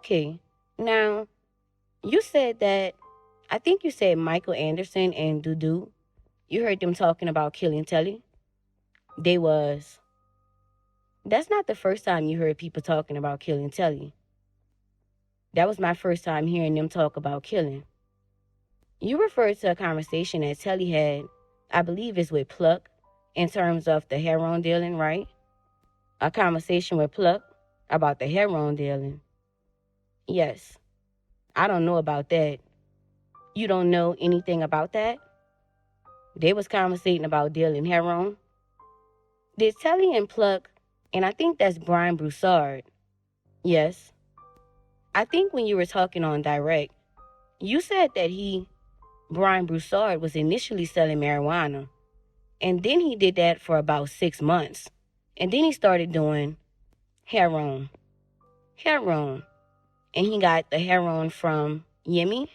Okay. Now, you said that, I think you said Michael Anderson and Dudu. You heard them talking about killing Telly? They was. That's not the first time you heard people talking about killing Telly. That was my first time hearing them talk about killing. You referred to a conversation that Telly had, I believe is with Pluck, in terms of the heroin dealing, right? A conversation with Pluck about the heroin dealing. Yes. I don't know about that. You don't know anything about that? They was conversating about dealing heroin. Did Telly and Pluck, and I think that's Brian Broussard. Yes. I think when you were talking on direct, you said that Brian Broussard, was initially selling marijuana. And then he did that for about 6 months. And then he started doing heroin. Heroin. And he got the heroin from Yemi.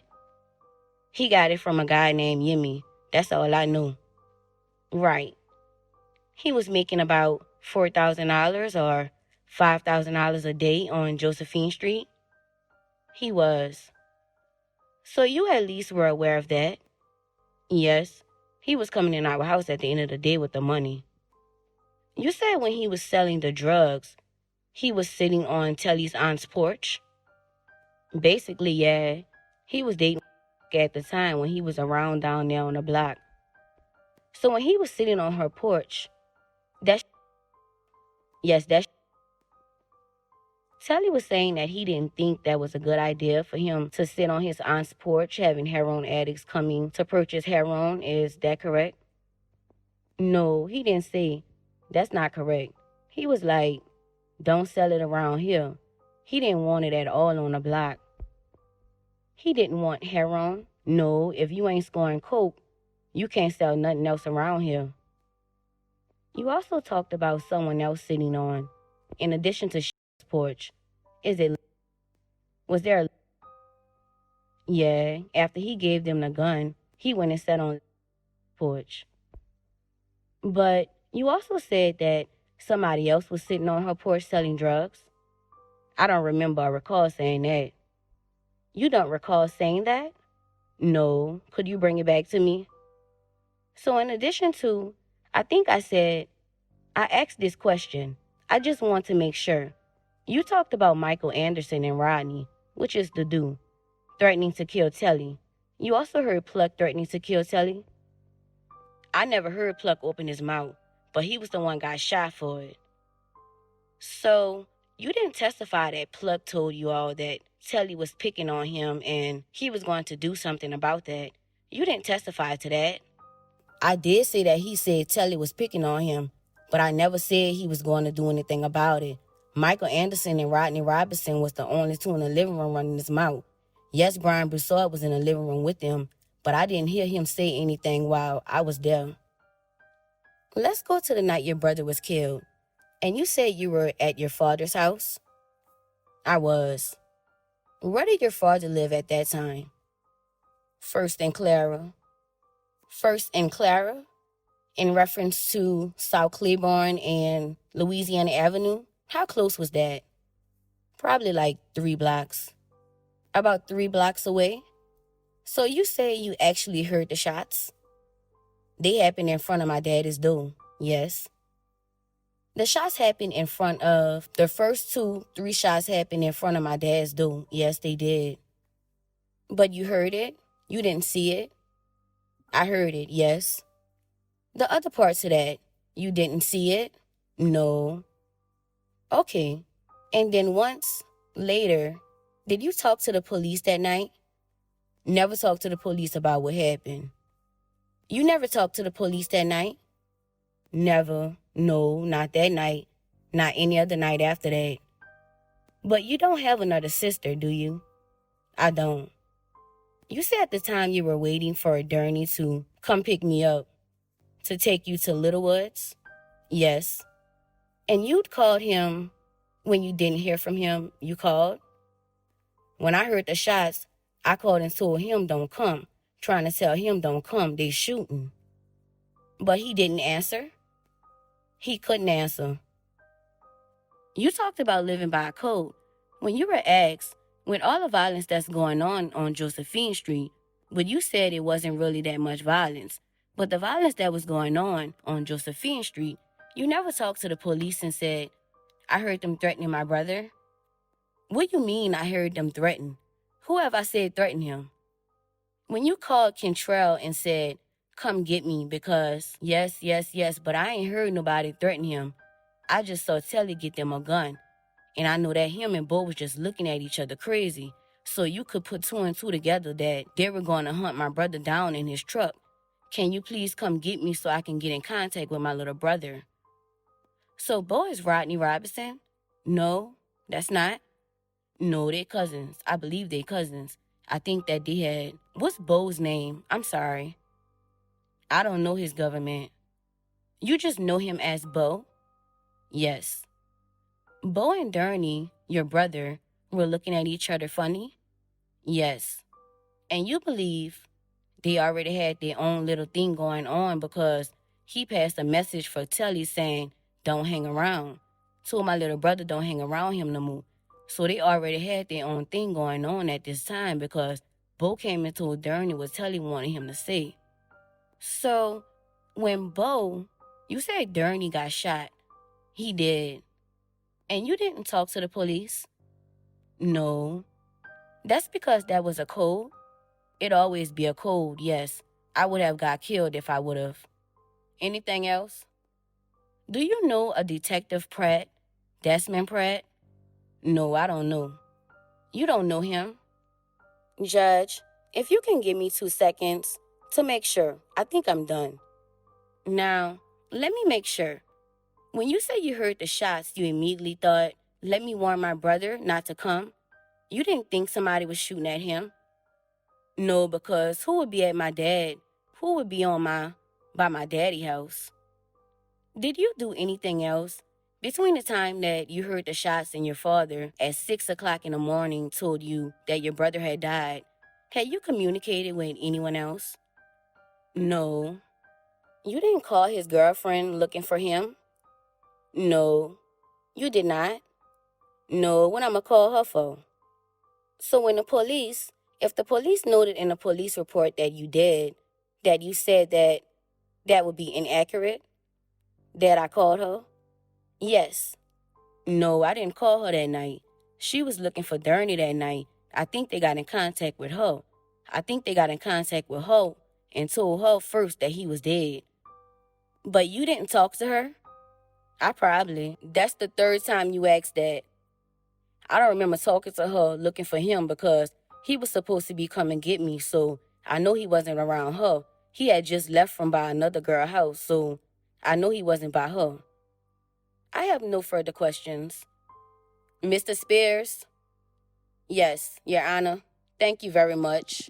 He got it from a guy named Yemi. That's all I knew. Right. He was making about $4,000 or $5,000 a day on Josephine Street. He was. So you at least were aware of that. Yes. He was coming in our house at the end of the day with the money. You said when he was selling the drugs, he was sitting on Telly's aunt's porch? Basically, yeah. He was dating at the time when he was around down there on the block. So when he was sitting on her porch, that's Telly was saying that he didn't think that was a good idea for him to sit on his aunt's porch having heroin addicts coming to purchase heroin. Is that correct? No, he didn't say. That's not correct. He was like, don't sell it around here. He didn't want it at all on the block. He didn't want heroin. No, if you ain't scoring coke, you can't sell nothing else around here. You also talked about someone else sitting on, in addition to porch. Was there a... Yeah, after he gave them the gun, he went and sat on the porch. But you also said that somebody else was sitting on her porch selling drugs. I don't remember or recall saying that. You don't recall saying that? No. Could you bring it back to me? So in addition to, I think I said, I asked this question. I just want to make sure. You talked about Michael Anderson and Rodney, which is the dude, threatening to kill Telly. You also heard Pluck threatening to kill Telly? I never heard Pluck open his mouth, but he was the one got shot for it. So, you didn't testify that Pluck told you all that Telly was picking on him and he was going to do something about that. You didn't testify to that. I did say that he said Telly was picking on him, but I never said he was going to do anything about it. Michael Anderson and Rodney Robinson was the only two in the living room running his mouth. Yes, Brian Broussard was in the living room with them, but I didn't hear him say anything while I was there. Let's go to the night your brother was killed. And you said you were at your father's house? I was. Where did your father live at that time? First and Clara. First and Clara? In reference to South Claiborne and Louisiana Avenue? How close was that? Probably like 3 blocks. About 3 blocks away? So you say you actually heard the shots? They happened in front of my daddy's door, yes. The shots happened in front of, the first 3 shots happened in front of my dad's door. Yes, they did. But you heard it? You didn't see it? I heard it, yes. The other parts of that, you didn't see it? No. Okay. And then once later, did you talk to the police that night? Never talked to the police about what happened. You never talked to the police that night? Never. No, not that night. Not any other night after that. But you don't have another sister, do you? I don't. You said at the time you were waiting for Durney to come pick me up, to take you to Littlewoods? Yes. And you'd called him when you didn't hear from him, you called? When I heard the shots, I called and told him don't come, trying to tell him don't come, they shooting. But he didn't answer? He couldn't answer. You talked about living by a code. When you were asked, With all the violence that's going on Josephine Street, but you said it wasn't really that much violence. But the violence that was going on Josephine Street, you never talked to the police and said, I heard them threatening my brother. What you mean I heard them threaten? Who have I said threaten him? When you called Kentrell and said, come get me because yes, but I ain't heard nobody threaten him. I just saw Telly get them a gun. And I know that him and Bo was just looking at each other crazy. So you could put two and two together that they were going to hunt my brother down in his truck. Can you please come get me so I can get in contact with my little brother? So Bo is Rodney Robinson? No, that's not. No, they're cousins. I believe they're cousins. I think that they had... What's Bo's name? I'm sorry. I don't know his government. You just know him as Bo? Yes. Bo and Durney, your brother, were looking at each other funny? Yes. And you believe they already had their own little thing going on because he passed a message for Telly saying, don't hang around. Told my little brother don't hang around him no more. So they already had their own thing going on at this time because Bo came and told Durney what Telly wanted him to say. So when Bo, you said Durney got shot. He did. And you didn't talk to the police? No. That's because that was a code. It'd always be a code, yes. I would have got killed if I would have. Anything else? Do you know a Detective Pratt? Desmond Pratt? No, I don't know. You don't know him? Judge, if you can give me 2 seconds to make sure, I think I'm done. Now, let me make sure. When you say you heard the shots, you immediately thought, let me warn my brother not to come? You didn't think somebody was shooting at him? No, because who would be at my dad? Who would be by my daddy house? Did you do anything else? Between the time that you heard the shots and your father at 6 o'clock in the morning told you that your brother had died, had you communicated with anyone else? No. You didn't call his girlfriend looking for him? No. You did not? No, what I'ma call her for? So if the police noted in the police report that you did, that you said that would be inaccurate, that I called her? Yes. No, I didn't call her that night. She was looking for Durney that night. I think they got in contact with her. And told her first that he was dead. But you didn't talk to her? That's the third time you asked that. I don't remember talking to her looking for him because he was supposed to be coming get me, so I know he wasn't around her. He had just left from by another girl's house, so I know he wasn't by her. I have no further questions. Mr. Spears? Yes, Your Honor. Thank you very much.